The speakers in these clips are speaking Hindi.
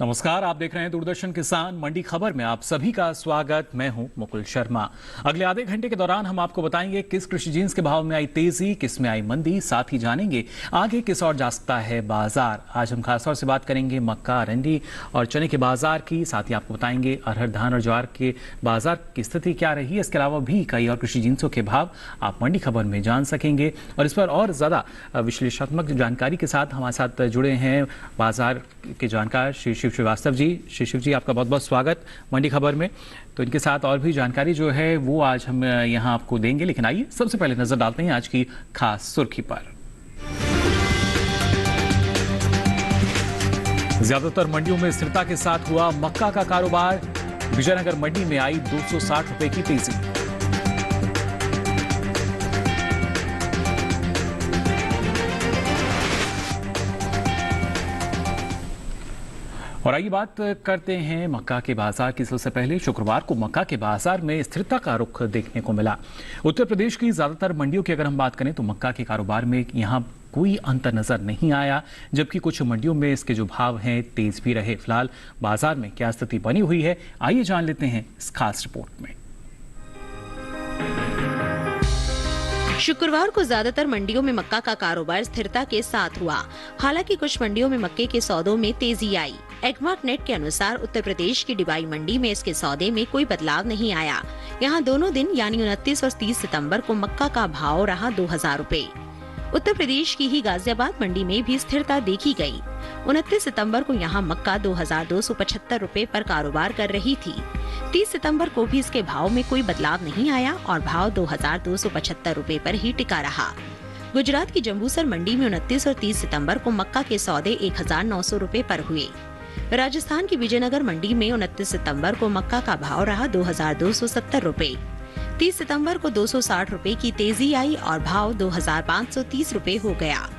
नमस्कार, आप देख रहे हैं दूरदर्शन किसान मंडी खबर में आप सभी का स्वागत। मैं हूं मुकुल शर्मा। अगले आधे घंटे के दौरान हम आपको बताएंगे किस कृषि जिन्स के भाव में आई तेजी, किस में आई मंदी, साथ ही जानेंगे आगे किस और जा सकता है बाजार। आज हम खासतौर से बात करेंगे मक्का, अरंडी और चने के बाजार की। साथ ही आपको बताएंगे अरहर, धान और ज्वार के बाजार की स्थिति क्या रही है। इसके अलावा भी कई और कृषि जिन्सों के भाव आप मंडी खबर में जान सकेंगे और इस पर और ज्यादा विश्लेषणात्मक जानकारी के साथ हमारे साथ जुड़े हैं बाजार के जानकार श्री शिव श्रीवास्तव जी। श्री शिव जी, आपका बहुत बहुत स्वागत मंडी खबर में। तो इनके साथ और भी जानकारी जो है वो आज हम यहाँ आपको देंगे, लेकिन आइए सबसे पहले नजर डालते हैं आज की खास सुर्खी पर। ज्यादातर मंडियों में स्थिरता के साथ हुआ मक्का का कारोबार। विजयनगर मंडी में आई 260 रुपए की तेजी। और आइए बात करते हैं मक्का के बाजार की। सबसे पहले शुक्रवार को मक्का के बाजार में स्थिरता का रुख देखने को मिला। उत्तर प्रदेश की ज्यादातर मंडियों की अगर हम बात करें तो मक्का के कारोबार में यहां कोई अंतर नजर नहीं आया, जबकि कुछ मंडियों में इसके जो भाव हैं तेज भी रहे। फिलहाल बाजार में क्या स्थिति बनी हुई है, आइए जान लेते हैं इस खास रिपोर्ट में। शुक्रवार को ज्यादातर मंडियों में मक्का का कारोबार स्थिरता के साथ हुआ। हालांकि कुछ मंडियों में मक्के के सौदों में तेजी आई। एग्मार्क नेट के अनुसार उत्तर प्रदेश की डिबाई मंडी में इसके सौदे में कोई बदलाव नहीं आया। यहां दोनों दिन यानी 29 और 30 सितंबर को मक्का का भाव रहा 2000 रुपए। उत्तर प्रदेश की ही गाजियाबाद मंडी में भी स्थिरता देखी गई। 29 सितंबर को यहां मक्का 2275 रुपए पर कारोबार कर रही थी। 30 सितंबर को भी इसके भाव में कोई बदलाव नहीं आया और भाव 2275 रुपए पर ही टिका रहा। गुजरात की जंबूसर मंडी में 29 और 30 सितंबर को मक्का के सौदे 1900 रुपए पर हुए। राजस्थान की विजयनगर मंडी में 29 सितंबर को मक्का का भाव रहा 2270 रुपए। 30 सितंबर को 260 रुपए की तेजी आई और भाव 2530 रुपए हो गया।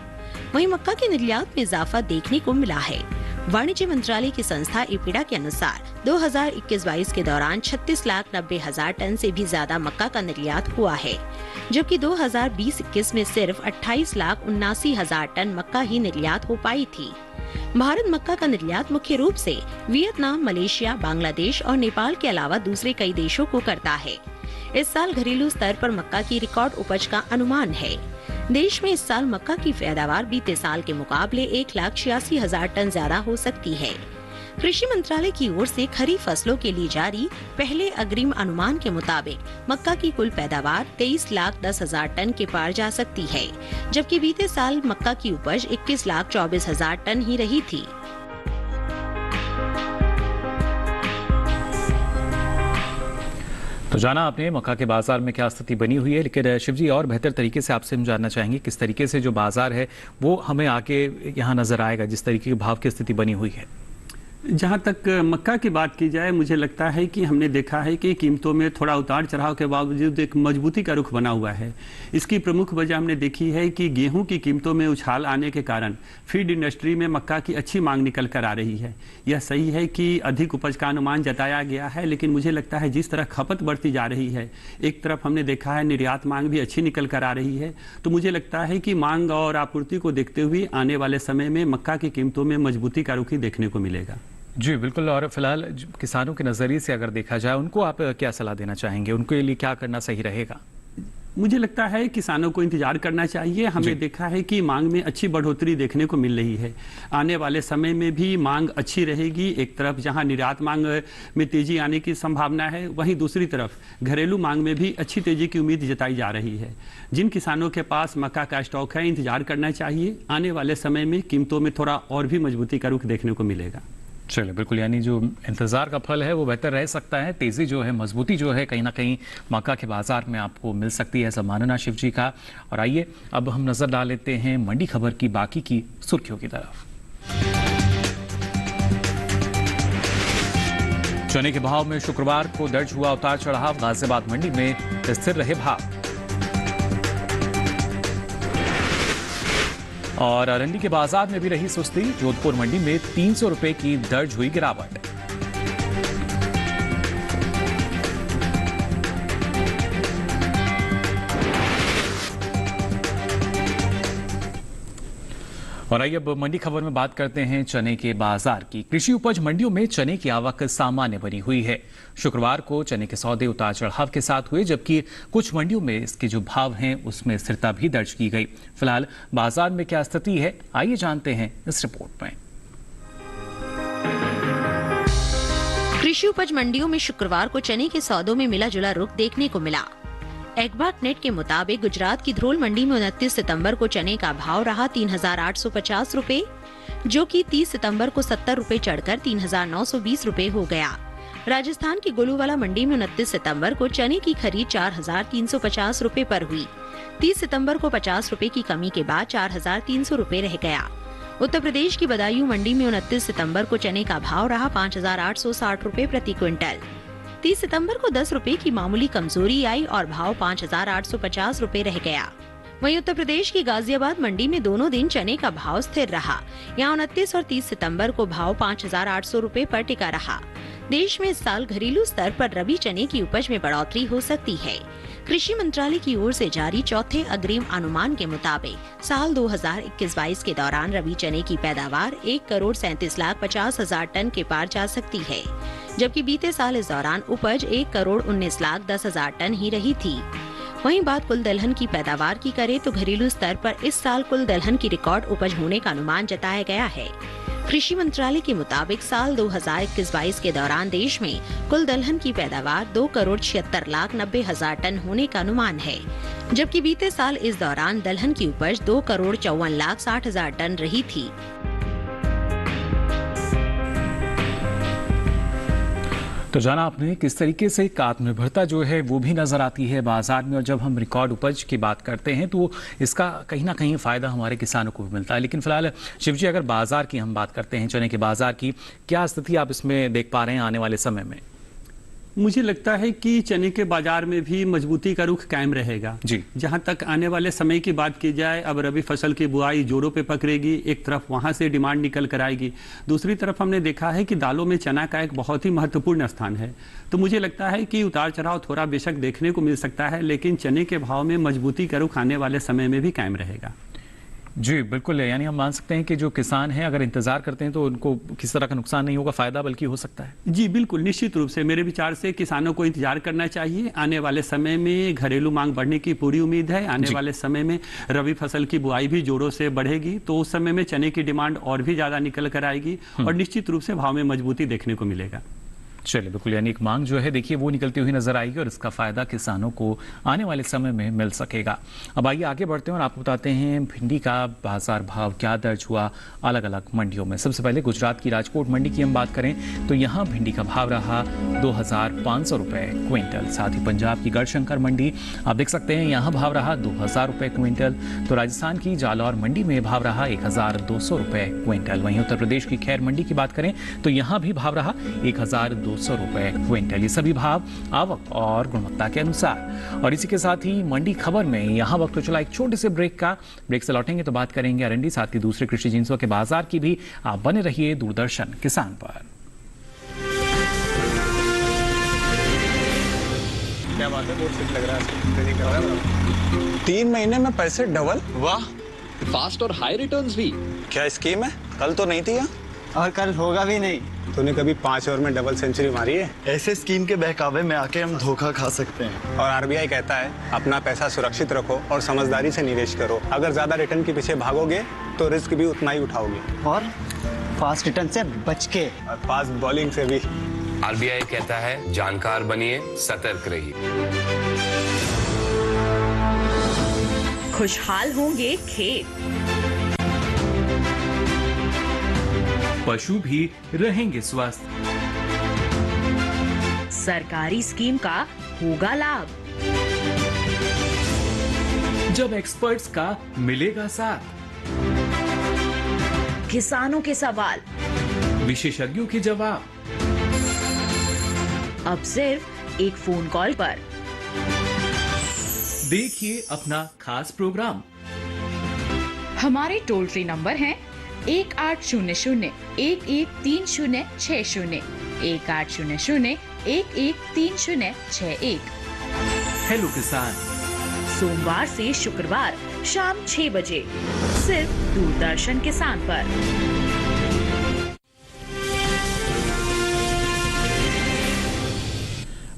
वहीं मक्का के निर्यात में इजाफा देखने को मिला है। वाणिज्य मंत्रालय की संस्था इपिडा के अनुसार 2021-22 के दौरान 36,90,000 टन से भी ज्यादा मक्का का निर्यात हुआ है, जबकि 2020-21 में सिर्फ 28,79,000 टन मक्का ही निर्यात हो पाई थी। भारत मक्का का निर्यात मुख्य रूप से वियतनाम, मलेशिया, बांग्लादेश और नेपाल के अलावा दूसरे कई देशों को करता है। इस साल घरेलू स्तर पर मक्का की रिकॉर्ड उपज का अनुमान है। देश में इस साल मक्का की पैदावार बीते साल के मुकाबले 1,86,000 टन ज्यादा हो सकती है। कृषि मंत्रालय की ओर से खरीफ फसलों के लिए जारी पहले अग्रिम अनुमान के मुताबिक मक्का की कुल पैदावार 23,10,000 टन के पार जा सकती है, जबकि बीते साल मक्का की उपज 21,24,000 टन ही रही थी। तो जाना आपने मक्का के बाजार में क्या स्थिति बनी हुई है, लेकिन शिव जी और बेहतर तरीके से आपसे हम जानना चाहेंगे किस तरीके से जो बाजार है वो हमें आगे यहाँ नजर आएगा, जिस तरीके के भाव की स्थिति बनी हुई है। जहाँ तक मक्का की बात की जाए, मुझे लगता है कि हमने देखा है कि कीमतों में थोड़ा उतार चढ़ाव के बावजूद एक मजबूती का रुख बना हुआ है। इसकी प्रमुख वजह हमने देखी है कि गेहूं की कीमतों में उछाल आने के कारण फीड इंडस्ट्री में मक्का की अच्छी मांग निकल कर आ रही है। यह सही है कि अधिक उपज का अनुमान जताया गया है, लेकिन मुझे लगता है जिस तरह खपत बढ़ती जा रही है, एक तरफ हमने देखा है निर्यात मांग भी अच्छी निकल कर आ रही है। तो मुझे लगता है कि मांग और आपूर्ति को देखते हुए आने वाले समय में मक्का की कीमतों में मजबूती का रुख ही देखने को मिलेगा। जी बिल्कुल। और फिलहाल किसानों के नजरिए से अगर देखा जाए, उनको आप क्या सलाह देना चाहेंगे, उनके लिए क्या करना सही रहेगा? मुझे लगता है किसानों को इंतजार करना चाहिए। हमने देखा है कि मांग में अच्छी बढ़ोतरी देखने को मिल रही है। आने वाले समय में भी मांग अच्छी रहेगी। एक तरफ जहां निर्यात मांग में तेजी आने की संभावना है, वहीं दूसरी तरफ घरेलू मांग में भी अच्छी तेजी की उम्मीद जताई जा रही है। जिन किसानों के पास मक्का का स्टॉक है, इंतजार करना चाहिए। आने वाले समय में कीमतों में थोड़ा और भी मजबूती का रुख देखने को मिलेगा। चलिए बिल्कुल, यानी जो इंतजार का फल है वो बेहतर रह सकता है। तेजी जो है, मजबूती जो है, कहीं ना कहीं मक्का के बाजार में आपको मिल सकती है, ऐसा मानना शिव जी का। और आइए अब हम नजर डाल लेते हैं मंडी खबर की बाकी की सुर्खियों की तरफ। चने के भाव में शुक्रवार को दर्ज हुआ उतार चढ़ाव। गाजियाबाद मंडी में स्थिर रहे भाव। और अरंडी के बाजार में भी रही सुस्ती। जोधपुर मंडी में 300 रुपए की दर्ज हुई गिरावट। और आइए अब मंडी खबर में बात करते हैं चने के बाजार की। कृषि उपज मंडियों में चने की आवक सामान्य बनी हुई है। शुक्रवार को चने के सौदे उतार चढ़ाव के साथ हुए, जबकि कुछ मंडियों में इसके जो भाव हैं उसमें स्थिरता भी दर्ज की गई। फिलहाल बाजार में क्या स्थिति है, आइए जानते हैं इस रिपोर्ट में। कृषि उपज मंडियों में शुक्रवार को चने के सौदों में मिला जुला रुख देखने को मिला। एग्मार्ट नेट के मुताबिक गुजरात की ध्रोल मंडी में 29 सितंबर को चने का भाव रहा 3,850 रुपए, जो कि 30 सितंबर को 70 रुपए चढ़कर 3,920 रुपए हो गया। राजस्थान की गोलूवाला मंडी में 29 सितंबर को चने की खरीद 4,350 रुपए पर हुई। 30 सितंबर को 50 रुपए की कमी के बाद 4,300 रुपए रह गया। उत्तर प्रदेश की बदायूं मंडी में 29 सितंबर को चने का भाव रहा 5,860 रुपए प्रति क्विंटल। 30 सितंबर को 10 रुपए की मामूली कमजोरी आई और भाव 5,850 रुपए रह गया। वहीं उत्तर प्रदेश की गाजियाबाद मंडी में दोनों दिन चने का भाव स्थिर रहा। यहाँ 29 और 30 सितंबर को भाव 5,800 रुपए पर टिका रहा। देश में इस साल घरेलू स्तर पर रबी चने की उपज में बढ़ोतरी हो सकती है। कृषि मंत्रालय की ओर से जारी चौथे अग्रिम अनुमान के मुताबिक साल 2021-22 के दौरान रबी चने की पैदावार 1,37,50,000 टन के पार जा सकती है, जबकि बीते साल इस दौरान उपज 1,19,10,000 टन ही रही थी। वहीं बात कुल दलहन की पैदावार की करें तो घरेलू स्तर पर इस साल कुल दलहन की रिकॉर्ड उपज होने का अनुमान जताया गया है। कृषि मंत्रालय के मुताबिक साल 2021-22 के दौरान देश में कुल दलहन की पैदावार 2,76,90,000 टन होने का अनुमान है, जबकि बीते साल इस दौरान दलहन की उपज 2,54,60,000 टन रही थी। तो जाना आपने किस तरीके से एक आत्मनिर्भरता जो है वो भी नजर आती है बाजार में, और जब हम रिकॉर्ड उपज की बात करते हैं तो इसका कहीं ना कहीं फायदा हमारे किसानों को भी मिलता है। लेकिन फिलहाल शिव जी, अगर बाजार की हम बात करते हैं, चने के बाजार की क्या स्थिति आप इसमें देख पा रहे हैं आने वाले समय में? मुझे लगता है कि चने के बाजार में भी मजबूती का रुख कायम रहेगा जी। जहां तक आने वाले समय की बात की जाए, अब रबी फसल की बुआई जोरों पे पकड़ेगी। एक तरफ वहां से डिमांड निकल कर आएगी, दूसरी तरफ हमने देखा है कि दालों में चना का एक बहुत ही महत्वपूर्ण स्थान है। तो मुझे लगता है कि उतार चढ़ाव थोड़ा बेशक देखने को मिल सकता है, लेकिन चने के भाव में मजबूती का रुख आने वाले समय में भी कायम रहेगा। जी बिल्कुल, यानी हम मान सकते हैं कि जो किसान हैं अगर इंतजार करते हैं तो उनको किसी तरह का नुकसान नहीं होगा, फायदा बल्कि हो सकता है। जी बिल्कुल, निश्चित रूप से मेरे विचार से किसानों को इंतजार करना चाहिए। आने वाले समय में घरेलू मांग बढ़ने की पूरी उम्मीद है। आने वाले समय में रबी फसल की बुआई भी जोरों से बढ़ेगी, तो उस समय में चने की डिमांड और भी ज्यादा निकल कर आएगी और निश्चित रूप से भाव में मजबूती देखने को मिलेगा। चलिए बिल्कुल, यानी एक मांग जो है देखिए वो निकलती हुई नजर आएगी और इसका फायदा किसानों को आने वाले समय में मिल सकेगा। अब आइए आगे बढ़ते हैं और आपको बताते हैं भिंडी का बाजार भाव क्या दर्ज हुआ अलग अलग मंडियों में। सबसे पहले गुजरात की राजकोट मंडी की हम बात करें तो यहाँ भिंडी का भाव रहा 2,500 रुपए क्विंटल। साथ ही पंजाब की गढ़शंकर मंडी आप देख सकते हैं, यहाँ भाव रहा 2,000 रुपए क्विंटल। तो राजस्थान की जालौर मंडी में भाव रहा 1,200 रुपए क्विंटल। वहीं उत्तर प्रदेश की खैर मंडी की बात करें तो यहाँ भी भाव रहा 1,200 रुपए क्विंटल। ये सभी भाव आवक और गुणवत्ता के अनुसार। और इसी के साथ ही मंडी खबर में यहाँ वक्त तो चला एक छोटे से ब्रेक से लौटेंगे तो बात करेंगे अरंडी साथ ही दूसरे कृषि जिन्सों के बाजार की भी। आप बने रहिए दूरदर्शन किसान पर। क्या बात है, बहुत फिट लग रहा है। 3 महीने में पैसे डबल, वाह, फास्ट और हाई रिटर्न्स भी। क्या स्कीम है? कल तो नहीं थी यहाँ, और कल होगा भी नहीं। तूने कभी 5 ओवर में डबल सेंचुरी मारी है? ऐसे स्कीम के बहकावे में आके हम धोखा खा सकते हैं। और आरबीआई कहता है अपना पैसा सुरक्षित रखो और समझदारी से निवेश करो। अगर ज्यादा रिटर्न के पीछे भागोगे तो रिस्क भी उतना ही उठाओगे, और फास्ट रिटर्न से बच के, और फास्ट बॉलिंग से भी। आरबीआई कहता है जानकार बनिए, सतर्क रहिए। खुशहाल होंगे खेत, पशु भी रहेंगे स्वस्थ, सरकारी स्कीम का होगा लाभ, जब एक्सपर्ट्स का मिलेगा साथ, किसानों के सवाल, विशेषज्ञों के जवाब, अब सिर्फ एक फोन कॉल पर। देखिए अपना खास प्रोग्राम। हमारे टोल फ्री नंबर हैं 1800-113060, 1800-113061। हेलो किसान, सोमवार से शुक्रवार शाम 6 बजे सिर्फ दूरदर्शन किसान पर।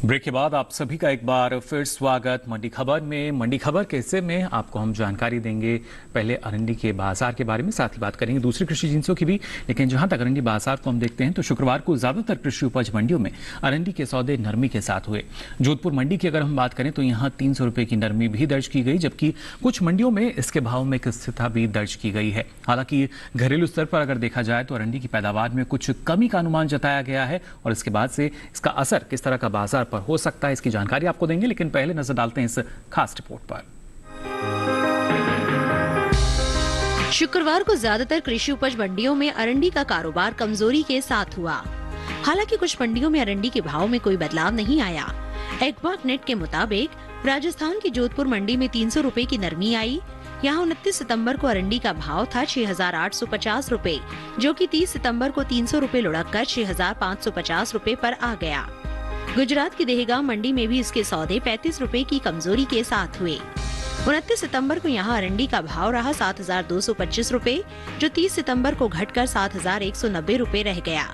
ब्रेक के बाद आप सभी का एक बार फिर स्वागत मंडी खबर में। मंडी खबर के हिस्से में आपको हम जानकारी देंगे पहले अरंडी के बाजार के बारे में, साथ ही बात करेंगे दूसरी कृषि जिंसों की भी। लेकिन जहां तक अरंडी बाजार को हम देखते हैं तो शुक्रवार को ज्यादातर कृषि उपज मंडियों में अरंडी के सौदे नरमी के साथ हुए। जोधपुर मंडी की अगर हम बात करें तो यहाँ 300 रुपए की नरमी भी दर्ज की गई, जबकि कुछ मंडियों में इसके भाव में एक स्थिरता भी दर्ज की गई है। हालांकि घरेलू स्तर पर अगर देखा जाए तो अरंडी की पैदावार में कुछ कमी का अनुमान जताया गया है और इसके बाद से इसका असर किस तरह का बाजार पर हो सकता है इसकी जानकारी आपको देंगे। लेकिन पहले नजर डालते हैं इस खास रिपोर्ट पर। शुक्रवार को ज्यादातर कृषि उपज मंडियों में अरंडी का कारोबार कमजोरी के साथ हुआ। हालांकि कुछ मंडियों में अरंडी के भाव में कोई बदलाव नहीं आया। एग्मार्क नेट के मुताबिक राजस्थान की जोधपुर मंडी में 300 रुपए की नरमी आई। यहाँ 29 सितंबर को अरंडी का भाव था 6,850 रुपए, जो कि 30 सितंबर को 300 रुपए लुढ़क कर 6,550 रुपए पर आ गया। गुजरात की दहेगांव मंडी में भी इसके सौदे 35 रुपए की कमजोरी के साथ हुए। 29 सितंबर को यहाँ अरंडी का भाव रहा 7,225 रुपए, जो 30 सितंबर को घटकर 7,190 रुपए रह गया।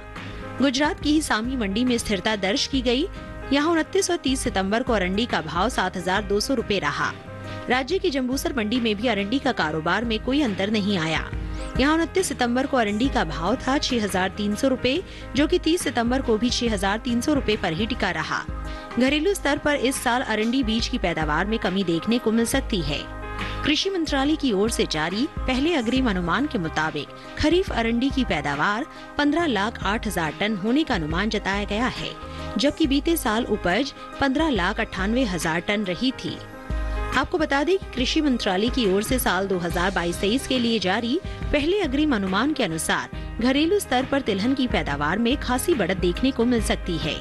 गुजरात की ही सामी मंडी में स्थिरता दर्ज की गई। यहाँ 29 और 30 सितंबर को अरंडी का भाव 7,200 रुपए रहा। राज्य की जम्बूसर मंडी में भी अरंडी का कारोबार में कोई अंतर नहीं आया। यहाँ 29 सितंबर को अरंडी का भाव था 6,300 रुपए, जो कि 30 सितंबर को भी 6,300 रुपए पर ही टिका रहा। घरेलू स्तर पर इस साल अरंडी बीज की पैदावार में कमी देखने को मिल सकती है। कृषि मंत्रालय की ओर से जारी पहले अग्रिम अनुमान के मुताबिक खरीफ अरंडी की पैदावार 15,08,000 टन होने का अनुमान जताया गया है, जबकि बीते साल उपज 15,98,000 टन रही थी। आपको बता दें कि कृषि मंत्रालय की ओर से साल 2022-23 के लिए जारी पहले अग्रिम अनुमान के अनुसार घरेलू स्तर पर तिलहन की पैदावार में खासी बढ़त देखने को मिल सकती है।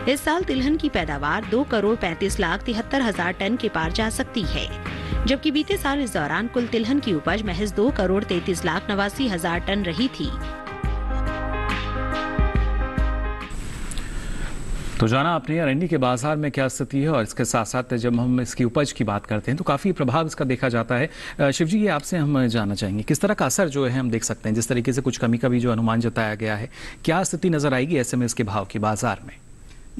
इस साल तिलहन की पैदावार 2,35,73,000 टन के पार जा सकती है, जबकि बीते साल इस दौरान कुल तिलहन की उपज महज 2,33,89,000 टन रही थी। तो जाना आपने अरंडी के बाजार में क्या स्थिति है, और इसके साथ साथ जब हम इसकी उपज की बात करते हैं तो काफी प्रभाव इसका देखा जाता है। शिव जी, ये आपसे हम जानना चाहेंगे किस तरह का असर जो है हम देख सकते हैं, जिस तरीके से कुछ कमी का भी जो अनुमान जताया गया है, क्या स्थिति नजर आएगी ऐसे में इसके भाव की बाजार में?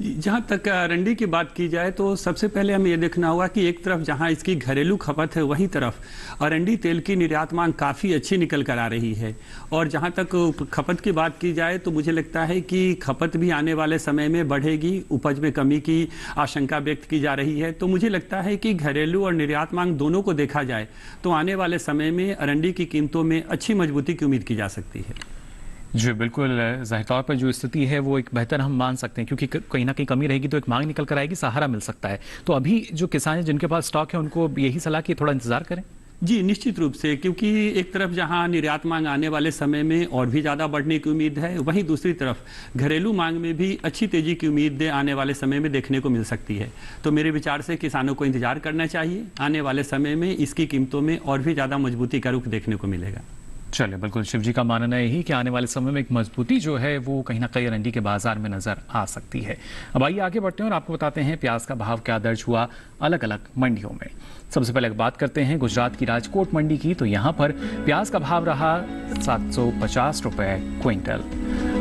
जहाँ तक अरंडी की बात की जाए तो सबसे पहले हमें ये देखना होगा कि एक तरफ जहाँ इसकी घरेलू खपत है वहीं तरफ अरंडी तेल की निर्यात मांग काफ़ी अच्छी निकल कर आ रही है। और जहाँ तक खपत की बात की जाए तो मुझे लगता है कि खपत भी आने वाले समय में बढ़ेगी, उपज में कमी की आशंका व्यक्त की जा रही है। तो मुझे लगता है कि घरेलू और निर्यात मांग दोनों को देखा जाए तो आने वाले समय में अरंडी की कीमतों में अच्छी मजबूती की उम्मीद की जा सकती है। जी बिल्कुल, जाहिर तौर पर जो स्थिति है वो एक बेहतर हम मान सकते हैं, क्योंकि कहीं ना कहीं कमी रहेगी तो एक मांग निकल कर आएगी, सहारा मिल सकता है। तो अभी जो किसान हैं जिनके पास स्टॉक है उनको यही सलाह कि थोड़ा इंतजार करें। जी निश्चित रूप से, क्योंकि एक तरफ जहां निर्यात मांग आने वाले समय में और भी ज़्यादा बढ़ने की उम्मीद है, वहीं दूसरी तरफ घरेलू मांग में भी अच्छी तेजी की उम्मीद आने वाले समय में देखने को मिल सकती है। तो मेरे विचार से किसानों को इंतजार करना चाहिए, आने वाले समय में इसकी कीमतों में और भी ज़्यादा मजबूती का रुख देखने को मिलेगा। चलिए, बिल्कुल शिव जी का मानना यही कि आने वाले समय में एक मजबूती जो है वो कहीं ना कहीं अरंडी के बाजार में नजर आ सकती है। अब आइए आगे बढ़ते हैं और आपको बताते हैं प्याज का भाव क्या दर्ज हुआ अलग अलग मंडियों में। सबसे पहले बात करते हैं गुजरात की राजकोट मंडी की, तो यहाँ पर प्याज का भाव रहा 750 रुपए क्विंटल।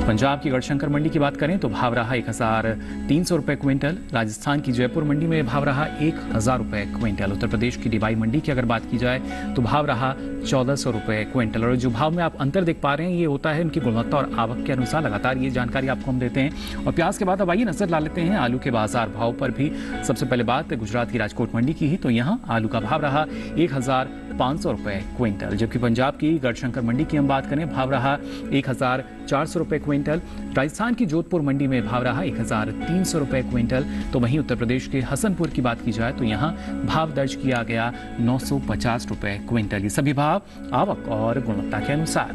पंजाब की गढ़शंकर मंडी की बात करें तो भाव रहा 1,300 रुपए क्विंटल। राजस्थान की जयपुर मंडी में भाव रहा 1,000 रुपए क्विंटल। उत्तर प्रदेश की डिबाई मंडी की अगर बात की जाए तो भाव रहा 1,400 रुपए क्विंटल। और जो भाव में आप अंतर देख पा रहे हैं ये होता है उनकी गुणवत्ता और आवक के अनुसार, लगातार ये जानकारी आपको हम देते हैं। और प्याज के बाद अब आइए नजर डाल लेते हैं आलू के बाजार भाव पर भी। सबसे पहले बात गुजरात की राजकोट मंडी की ही, तो यहाँ आलू का भाव रहा 1,500 रुपए क्विंटल। जबकि पंजाब की गढ़शंकर मंडी की हम बात करें, भाव रहा 1,400 रुपए क्विंटल। राजस्थान की जोधपुर मंडी में भाव रहा 1,300 रुपए क्विंटल। तो वहीं उत्तर प्रदेश के हसनपुर की बात की जाए तो यहाँ भाव दर्ज किया गया 950 रुपए क्विंटल। ये सभी भाव आवक और गुणवत्ता के अनुसार।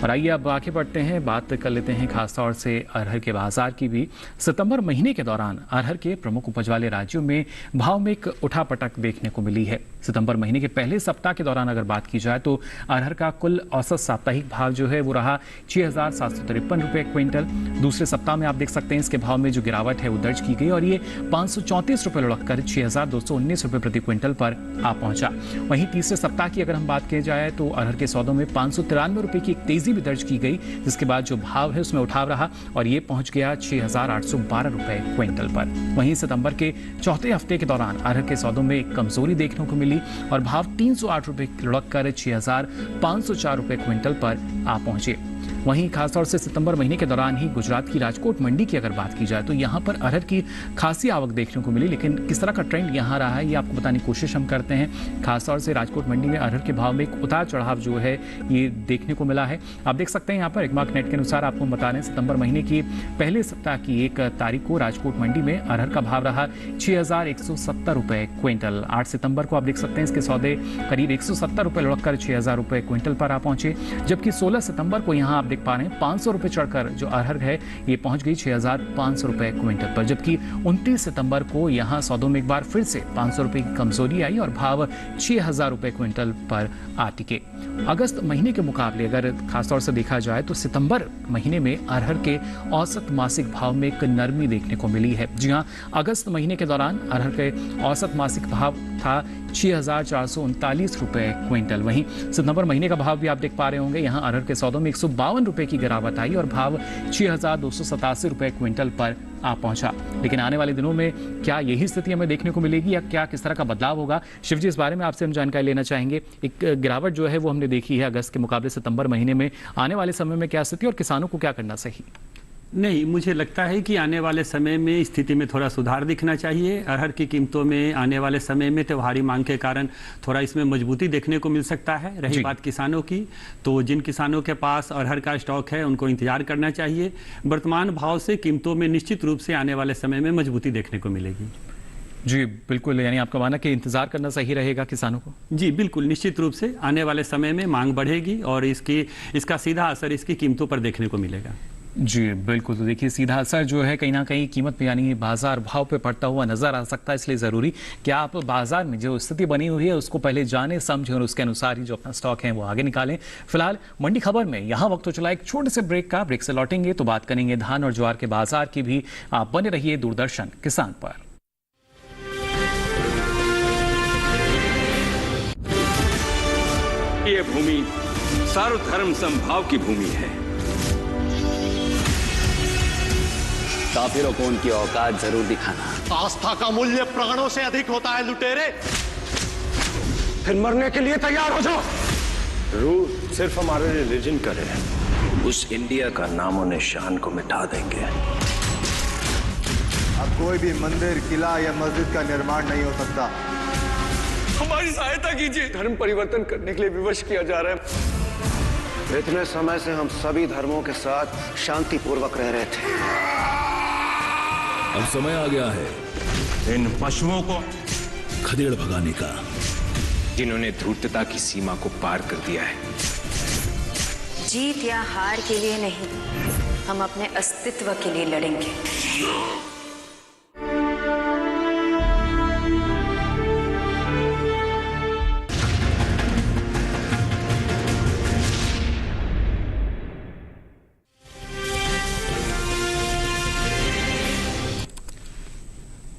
और आइए अब आगे बढ़ते हैं, बात कर लेते हैं खासतौर से अरहर के बाजार की भी। सितंबर महीने के दौरान अरहर के प्रमुख उपज वाले राज्यों में भाव में एक उठापटक देखने को मिली है। सितंबर महीने के पहले सप्ताह के दौरान अगर बात की जाए तो अरहर का कुल औसत साप्ताहिक भाव जो है वो रहा 6,753 रुपए क्विंटल। दूसरे सप्ताह में आप देख सकते हैं इसके भाव में जो गिरावट है वो दर्ज की गई और ये 534 रुपए लुढ़ककर 6,219 रुपए प्रति क्विंटल पर आ पहुंचा। वहीं तीसरे सप्ताह की अगर हम बात की जाए तो अरहर के सौदों में 593 रुपए की एक तेजी भी दर्ज की गई, जिसके बाद जो भाव है उसमें उठाव रहा और ये पहुंच गया 6,812 रुपए क्विंटल पर। वहीं सितंबर के चौथे हफ्ते के दौरान अरहर के सौदों में एक कमजोरी देखने को मिली और भाव 308 रुपए लुढ़ककर 6,504 रुपए क्विंटल पर आ पहुंचे। वहीं खासतौर से सितंबर महीने के दौरान ही गुजरात की राजकोट मंडी की अगर बात की जाए तो यहाँ पर अरहर की खासी आवक देखने को मिली, लेकिन किस तरह का ट्रेंड यहाँ रहा है ये आपको बताने की कोशिश हम करते हैं। खासतौर से राजकोट मंडी में अरहर के भाव में एक उतार चढ़ाव जो है ये देखने को मिला है। आप देख सकते हैं यहाँ पर एग्मार्क नेट के अनुसार आपको बता रहे हैं सितंबर महीने की पहले सप्ताह की 1 तारीख को राजकोट मंडी में अरहर का भाव रहा 6,170 रुपए क्विंटल। 8 सितंबर को आप देख सकते हैं इसके सौदे करीब 170 रुपए लुढ़ककर 6,000 रुपए क्विंटल पर आ पहुंचे, जबकि 16 सितंबर को यहाँ आप देख पा रहे हैं 500 रुपए चढ़कर जो अरहर है ये पहुंच गई 6,500 रुपए क्विंटल पर, जबकि 29 सितंबर को यहाँ सौदों में एक बार फिर से 500 रुपए की कमजोरी आई और भाव 6,000 रुपए क्विंटल पर आ टिके। अगस्त महीने के मुकाबले अगर खासतौर से देखा जाए तो सितंबर महीने में अरहर के औसत मासिक भाव में एक नरमी देखने को मिली है। जी हाँ, अगस्त महीने के दौरान अरहर के औसत मासिक भाव था 6,439 रुपए क्विंटल। वहीं सितंबर महीने का भाव भी आप देख पा रहे होंगे, यहाँ अरहर के सौदों में 152 रुपए की गिरावट आई और भाव 6,287 रुपए क्विंटल पर आ पहुंचा। लेकिन आने वाले दिनों में क्या यही स्थिति हमें देखने को मिलेगी या क्या किस तरह का बदलाव होगा, शिवजी इस बारे में आपसे हम जानकारी लेना चाहेंगे। एक गिरावट जो है वो हमने देखी है अगस्त के मुकाबले सितंबर महीने में, आने वाले समय में क्या स्थिति और किसानों को क्या करना सही? नहीं, मुझे लगता है कि आने वाले समय में स्थिति में थोड़ा सुधार दिखना चाहिए। अरहर की कीमतों में आने वाले समय में त्योहारी मांग के कारण थोड़ा इसमें मजबूती देखने को मिल सकता है। रही बात किसानों की, तो जिन किसानों के पास अरहर का स्टॉक है उनको इंतजार करना चाहिए। वर्तमान भाव से कीमतों में निश्चित रूप से आने वाले समय में मजबूती देखने को मिलेगी। जी बिल्कुल, यानी आपका मानना कि इंतजार करना सही रहेगा किसानों को? जी बिल्कुल, निश्चित रूप से आने वाले समय में मांग बढ़ेगी और इसका सीधा असर इसकी कीमतों पर देखने को मिलेगा। जी बिल्कुल, तो देखिए सीधा असर जो है कहीं ना कहीं कीमत पे यानी बाजार भाव पे पड़ता हुआ नजर आ सकता है, इसलिए जरूरी कि आप बाजार में जो स्थिति बनी हुई है उसको पहले जाने समझें और उसके अनुसार ही जो अपना स्टॉक है वो आगे निकालें। फिलहाल मंडी खबर में यहाँ वक्त हो चला एक छोटे से ब्रेक का। ब्रेक से लौटेंगे तो बात करेंगे धान और ज्वार के बाजार की भी। आप बने रहिए दूरदर्शन किसान पर। ये भूमि सर्वधर्म समभाव की भूमि है। काफिरों को उनकी औकात जरूर दिखाना। आस्था का मूल्य प्राणों से अधिक होता है लुटेरे, फिर मरने के लिए तैयार हो जाओ। रूल सिर्फ हमारे रिलीजन का है, उस इंडिया का नामो निशान को मिटा देंगे। अब कोई भी मंदिर, किला या मस्जिद का निर्माण नहीं हो सकता। हमारी सहायता कीजिए, धर्म परिवर्तन करने के लिए विवश किया जा रहा है। इतने समय से हम सभी धर्मों के साथ शांतिपूर्वक रह रहे थे। अब समय आ गया है इन पशुओं को खदेड़ भगाने का, जिन्होंने धूर्तता की सीमा को पार कर दिया है। जीत या हार के लिए नहीं, हम अपने अस्तित्व के लिए लड़ेंगे।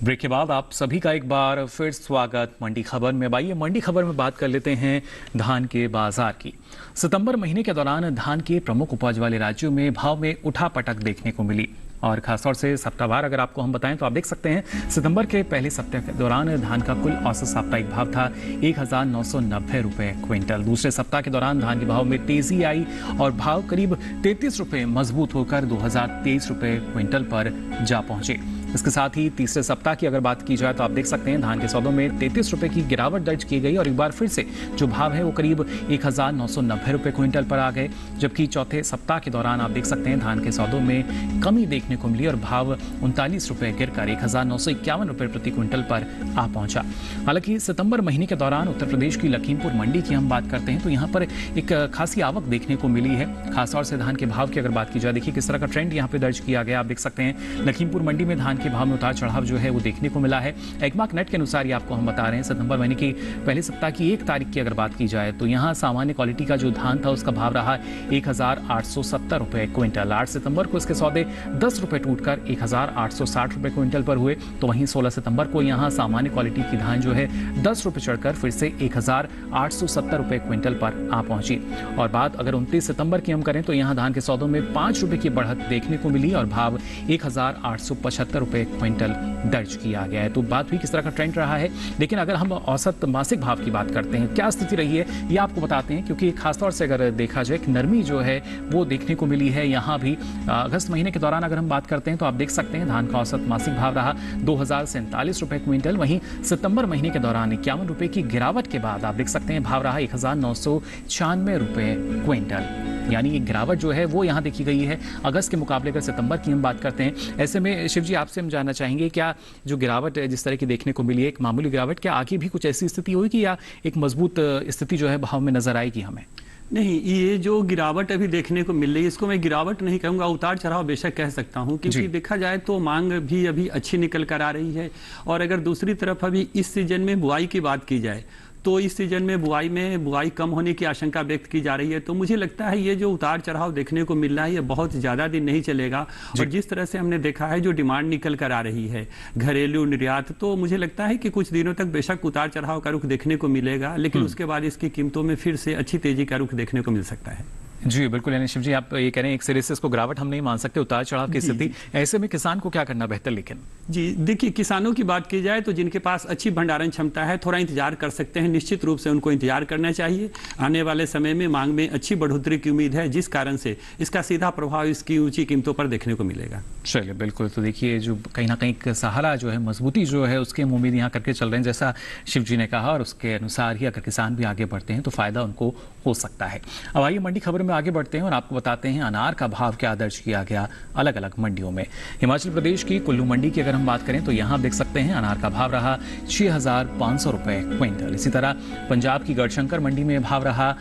ब्रेक के बाद आप सभी का एक बार फिर स्वागत मंडी खबर में। आइए मंडी खबर में बात कर लेते हैं धान के बाजार की। सितंबर महीने के दौरान धान के प्रमुख उपज वाले राज्यों में भाव में उठापटक देखने को मिली और खासतौर से सप्ताहवार अगर आपको हम बताएं तो आप देख सकते हैं सितंबर के पहले सप्ताह के दौरान धान का कुल औसत साप्ताहिक भाव था 1,990 रुपए क्विंटल। दूसरे सप्ताह के दौरान धान के भाव में तेजी आई और भाव करीब 33 रुपए मजबूत होकर 2,023 रुपए क्विंटल पर जा पहुंचे। इसके साथ ही तीसरे सप्ताह की अगर बात की जाए तो आप देख सकते हैं धान के सौदों में 33 रुपए की गिरावट दर्ज की गई और एक बार फिर से जो भाव है वो करीब 1,990 रुपए क्विंटल पर आ गए। जबकि चौथे सप्ताह के दौरान आप देख सकते हैं धान के सौदों में कमी देखने को मिली और भाव 39 रुपए गिरकर 1,951 रुपए प्रति क्विंटल पर आ पहुंचा। हालांकि सितंबर महीने के दौरान उत्तर प्रदेश की लखीमपुर मंडी की हम बात करते हैं तो यहाँ पर एक खासी आवक देखने को मिली है। खासतौर से धान के भाव की अगर बात की जाए, देखिए किस तरह का ट्रेंड यहाँ पे दर्ज किया गया। आप देख सकते हैं लखीमपुर मंडी में धान के भाव में उतार चढ़ाव जो है वो देखने को मिला है। एग्मार्क नेट के अनुसार ये आपको हम बता रहे हैं, सितंबर महीने की पहले सप्ताह की 1 तारीख की अगर बात की जाए तो यहाँ सामान्य क्वालिटी का जो धान था उसका भाव रहा 1,870 रुपए क्विंटल। 8 सितंबर को इसके सौदे 10 रुपए टूटकर 1,860 रुपए क्विंटल पर हुए, तो वहीं 16 सितंबर को यहाँ सामान्य क्वालिटी की धान जो है 10 रुपए चढ़कर फिर से 1,870 रुपए क्विंटल पर आ पहुंची। और बात अगर 29 सितंबर की हम करें तो यहाँ धान के सौदों में 5 रुपए की बढ़त देखने को मिली और भाव 1,875 रुपए क्विंटल दर्ज किया गया है। तो बात हुई किस तरह का ट्रेंड रहा है। लेकिन अगर हम औसत मासिक भाव की बात करते हैं, क्या स्थिति रही है ये आपको बताते हैं, क्योंकि खासतौर से अगर देखा जाए कि नरमी जो है वो देखने को मिली है। यहाँ भी अगस्त महीने के दौरान अगर हम बात करते हैं तो आप देख सकते हैं धान का औसत मासिक भाव रहा 2,047 रुपए क्विंटल। वहीं सितंबर महीने के दौरान 51 रुपए की गिरावट के बाद आप देख सकते हैं भाव रहा 1,996 रुपए क्विंटल। यानी ये गिरावट जो है वो यहाँ देखी गई है अगस्त के मुकाबले अगर सितंबर की हम बात करते हैं। ऐसे में शिव जी आपसे हम जानना चाहेंगे, क्या जो गिरावट जिस तरह की देखने को मिली है, एक मामूली गिरावट, क्या आगे भी कुछ ऐसी स्थिति होगी या एक मजबूत स्थिति जो है भाव में नजर आएगी हमें? नहीं, ये जो गिरावट अभी देखने को मिल रही है इसको मैं गिरावट नहीं कहूँगा, उतार चढ़ाव बेशक कह सकता हूँ, क्योंकि देखा जाए तो मांग भी अभी अच्छी निकल कर आ रही है। और अगर दूसरी तरफ अभी इस सीजन में बुआई की बात की जाए तो इस सीजन में बुआई कम होने की आशंका व्यक्त की जा रही है। तो मुझे लगता है ये जो उतार चढ़ाव देखने को मिल रहा है ये बहुत ज़्यादा दिन नहीं चलेगा। और जिस तरह से हमने देखा है जो डिमांड निकल कर आ रही है घरेलू निर्यात, तो मुझे लगता है कि कुछ दिनों तक बेशक उतार चढ़ाव का रुख देखने को मिलेगा, लेकिन उसके बाद इसकी कीमतों में फिर से अच्छी तेजी का रुख देखने को मिल सकता है। जी बिल्कुल, यानी शिव जी आप ये कह रहे हैं एक सिरे से इसको गिरावट हम नहीं मान सकते, उतार चढ़ाव की स्थिति। ऐसे में किसान को क्या करना बेहतर? लेकिन जी देखिए, किसानों की बात की जाए तो जिनके पास अच्छी भंडारण क्षमता है थोड़ा इंतजार कर सकते हैं, निश्चित रूप से उनको इंतजार करना चाहिए। आने वाले समय में मांग में अच्छी बढ़ोतरी की उम्मीद है, जिस कारण से इसका सीधा प्रभाव इसकी ऊंची कीमतों पर देखने को मिलेगा। चलिए बिल्कुल, तो देखिए जो कहीं ना कहीं सहारा जो है, मजबूती जो है उसके हम उम्मीद यहाँ करके चल रहे हैं, जैसा शिव जी ने कहा, और उसके अनुसार ही अगर किसान भी आगे बढ़ते हैं तो फायदा उनको हो सकता है। अब आइए मंडी खबर में आगे बढ़ते हैं और आपको बताते हैं अनार का भाव क्या दर्ज किया गया अलग अलग मंडियों में। हिमाचल प्रदेश की कुल्लू मंडी की अगर हम बात करें तो यहाँ देख सकते हैं अनार का भाव रहा 6,500 रुपए क्विंटल। इसी तरह पंजाब की गढ़शंकर मंडी में भाव रहा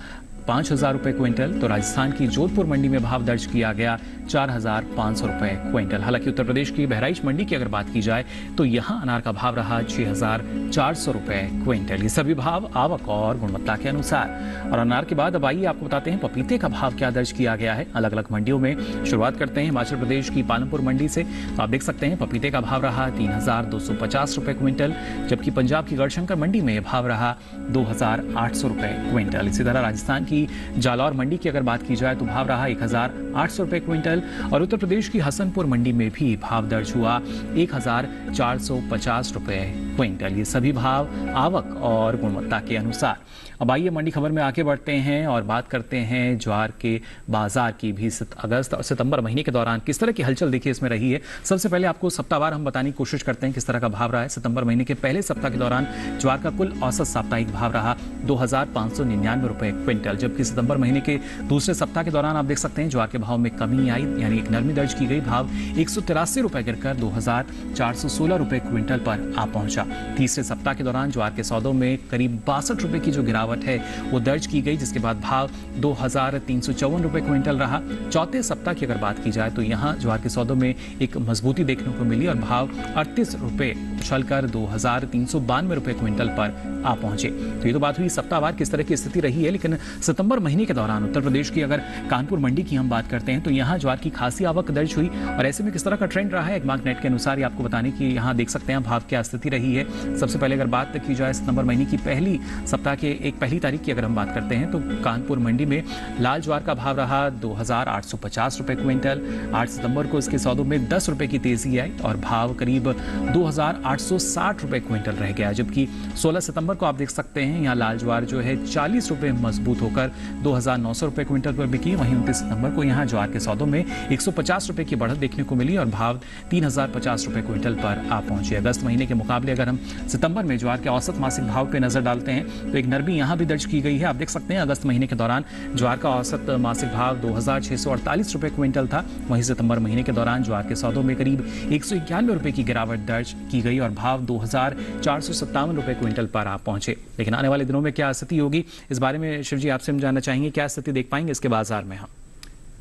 5,000 रुपए क्विंटल। तो राजस्थान की जोधपुर मंडी में भाव दर्ज किया गया 4,500 रुपए क्विंटल। हालांकि उत्तर प्रदेश की बहराइच मंडी की अगर बात की जाए तो यहाँ अनार का भाव रहा 6,400 रुपए क्विंटल। ये सभी भाव आवक और गुणवत्ता के अनुसार। और अनार के बाद अब आइए आपको बताते हैं पपीते का भाव क्या दर्ज किया गया है अलग अलग मंडियों में। शुरुआत करते हैं हिमाचल प्रदेश की पालमपुर मंडी से। आप देख सकते हैं पपीते का भाव रहा 3,250 रुपए क्विंटल, जबकि पंजाब की गढ़शंकर मंडी में भाव रहा 2,800 रुपए क्विंटल। इसी तरह राजस्थान की जालौर मंडी की अगर बात की जाए तो भाव रहा 1,800 रुपए क्विंटल। और उत्तर प्रदेश की हसनपुर मंडी में भी भाव दर्ज हुआ 1,450 रुपए क्विंटल। ये सभी भाव आवक और गुणवत्ता के अनुसार। अब आइए मंडी खबर में आगे बढ़ते हैं और बात करते हैं ज्वार के बाजार की भी। अगस्त और सितंबर महीने के दौरान किस तरह की हलचल देखिए इसमें रही है। सबसे पहले आपको सप्ताहवार हम बताने की कोशिश करते हैं किस तरह का भाव रहा है। सितंबर महीने के पहले सप्ताह के दौरान ज्वार का कुल औसत साप्ताहिक भाव रहा 2,599 रुपए क्विंटल, जबकि सितंबर महीने के दूसरे सप्ताह के दौरान आप देख सकते हैं ज्वार के भाव में कमी आई, यानी एक नरमी दर्ज की गई। भाव 183 रुपए गिरकर 2,416 रुपए क्विंटल पर आ पहुंचा। तीसरे सप्ताह के दौरान ज्वार के सौदों में करीब 62 रुपए की जो गिरावट है वो दर्ज की गई, जिसके बाद भाव 2,354 रुपए क्विंटल रहा। चौथे सप्ताह की अगर बात की जाए तो यहाँ ज्वार के सौदों में एक मजबूती देखने को मिली और भाव 38 रुपए उछलकर 2,392 रुपए क्विंटल पर आ पहुंचे। तो ये तो बात हुई सप्ताहवार किस तरह की स्थिति रही है। लेकिन सितंबर महीने के दौरान उत्तर प्रदेश की अगर कानपुर मंडी की हम बात करते हैं तो यहाँ ज्वार की खासी आवक दर्ज हुई। और ऐसे में किस तरह का ट्रेंड रहा है एग्मार्क नेट के अनुसार ये आपको बताने की यहाँ देख सकते हैं भाव क्या स्थिति रही है। सबसे पहले अगर बात की जाए सितंबर महीने की पहली सप्ताह के पहली तारीख की अगर हम बात करते हैं तो कानपुर मंडी में लाल ज्वार का भाव रहा 2,850 रुपए क्विंटल। 8 सितंबर को इसके सौदों में 10 रुपए की तेजी आई और भाव करीब 2,860 रुपए क्विंटल रह गया, जबकि 16 सितंबर को आप देख सकते हैं यहाँ लाल ज्वार जो है 40 रुपए मजबूत होकर 2,900 रुपए क्विंटल पर बिकी। वहीं 29 सितंबर को यहाँ ज्वार के सौदों में 150 रुपए की बढ़त देखने को मिली और भाव 3,050 रुपए क्विंटल पर आ पहुंचे। अगस्त महीने के मुकाबले अगर हम सितंबर में ज्वार के औसत मासिक भाव पे नजर डालते हैं तो एक नरमी यहाँ भी दर्ज की गई है। आप देख सकते हैं अगस्त महीने के दौरान ज्वार का औसत मासिक भाव 2,648 रुपए क्विंटल था। वहीं सितंबर महीने के दौरान ज्वार के सौदों में करीब 191 रुपए की गिरावट दर्ज की गई और भाव 2,457 रुपए क्विंटल पर आ पहुंचे। लेकिन आने वाले दिनों में क्या स्थिति होगी इस बारे में शिव जी आपसे हम जानना चाहेंगे, क्या स्थिति देख पाएंगे इसके बाजार में हम?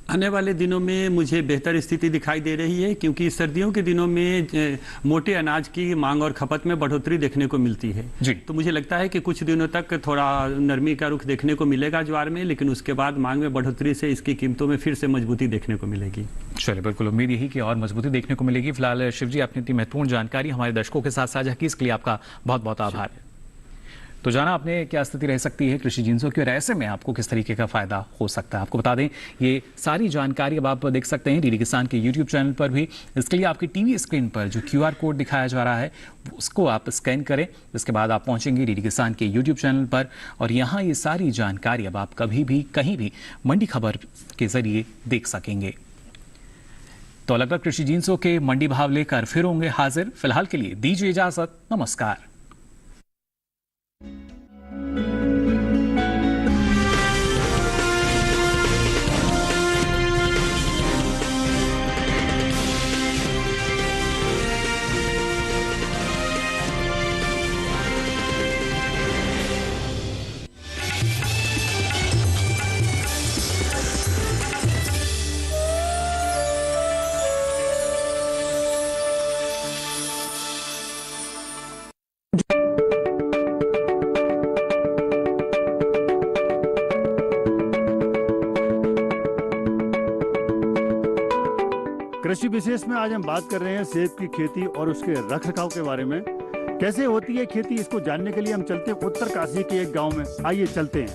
आने वाले दिनों में मुझे बेहतर स्थिति दिखाई दे रही है, क्योंकि सर्दियों के दिनों में मोटे अनाज की मांग और खपत में बढ़ोतरी देखने को मिलती है जी। तो मुझे लगता है कि कुछ दिनों तक थोड़ा नरमी का रुख देखने को मिलेगा ज्वार में, लेकिन उसके बाद मांग में बढ़ोतरी से इसकी कीमतों में फिर से मजबूती देखने को मिलेगी। चलिए, बिल्कुल उम्मीद यही कि और मजबूती देखने को मिलेगी। फिलहाल शिव जी, आपने इतनी महत्वपूर्ण जानकारी हमारे दर्शकों के साथ साझा की, इसके लिए आपका बहुत बहुत आभार। तो जाना आपने क्या स्थिति रह सकती है कृषि जिंसों की और ऐसे में आपको किस तरीके का फायदा हो सकता है। आपको बता दें, ये सारी जानकारी अब आप देख सकते हैं डीडी किसान के यूट्यूब चैनल पर भी। इसके लिए आपकी टीवी स्क्रीन पर जो QR कोड दिखाया जा रहा है उसको आप स्कैन करें, इसके बाद आप पहुंचेंगे डीडी किसान के यूट्यूब चैनल पर और यहाँ ये सारी जानकारी अब आप कभी भी कहीं भी मंडी खबर के जरिए देख सकेंगे। तो अलग अलग कृषि जिंसों के मंडी भाव लेकर फिर होंगे हाजिर। फिलहाल के लिए दीजिए इजाजत, नमस्कार। कृषि विशेष में आज हम बात कर रहे हैं सेब की खेती और उसके रखरखाव के बारे में। कैसे होती है खेती, इसको जानने के लिए हम चलते हैं उत्तरकाशी के एक गांव में। आइए चलते हैं।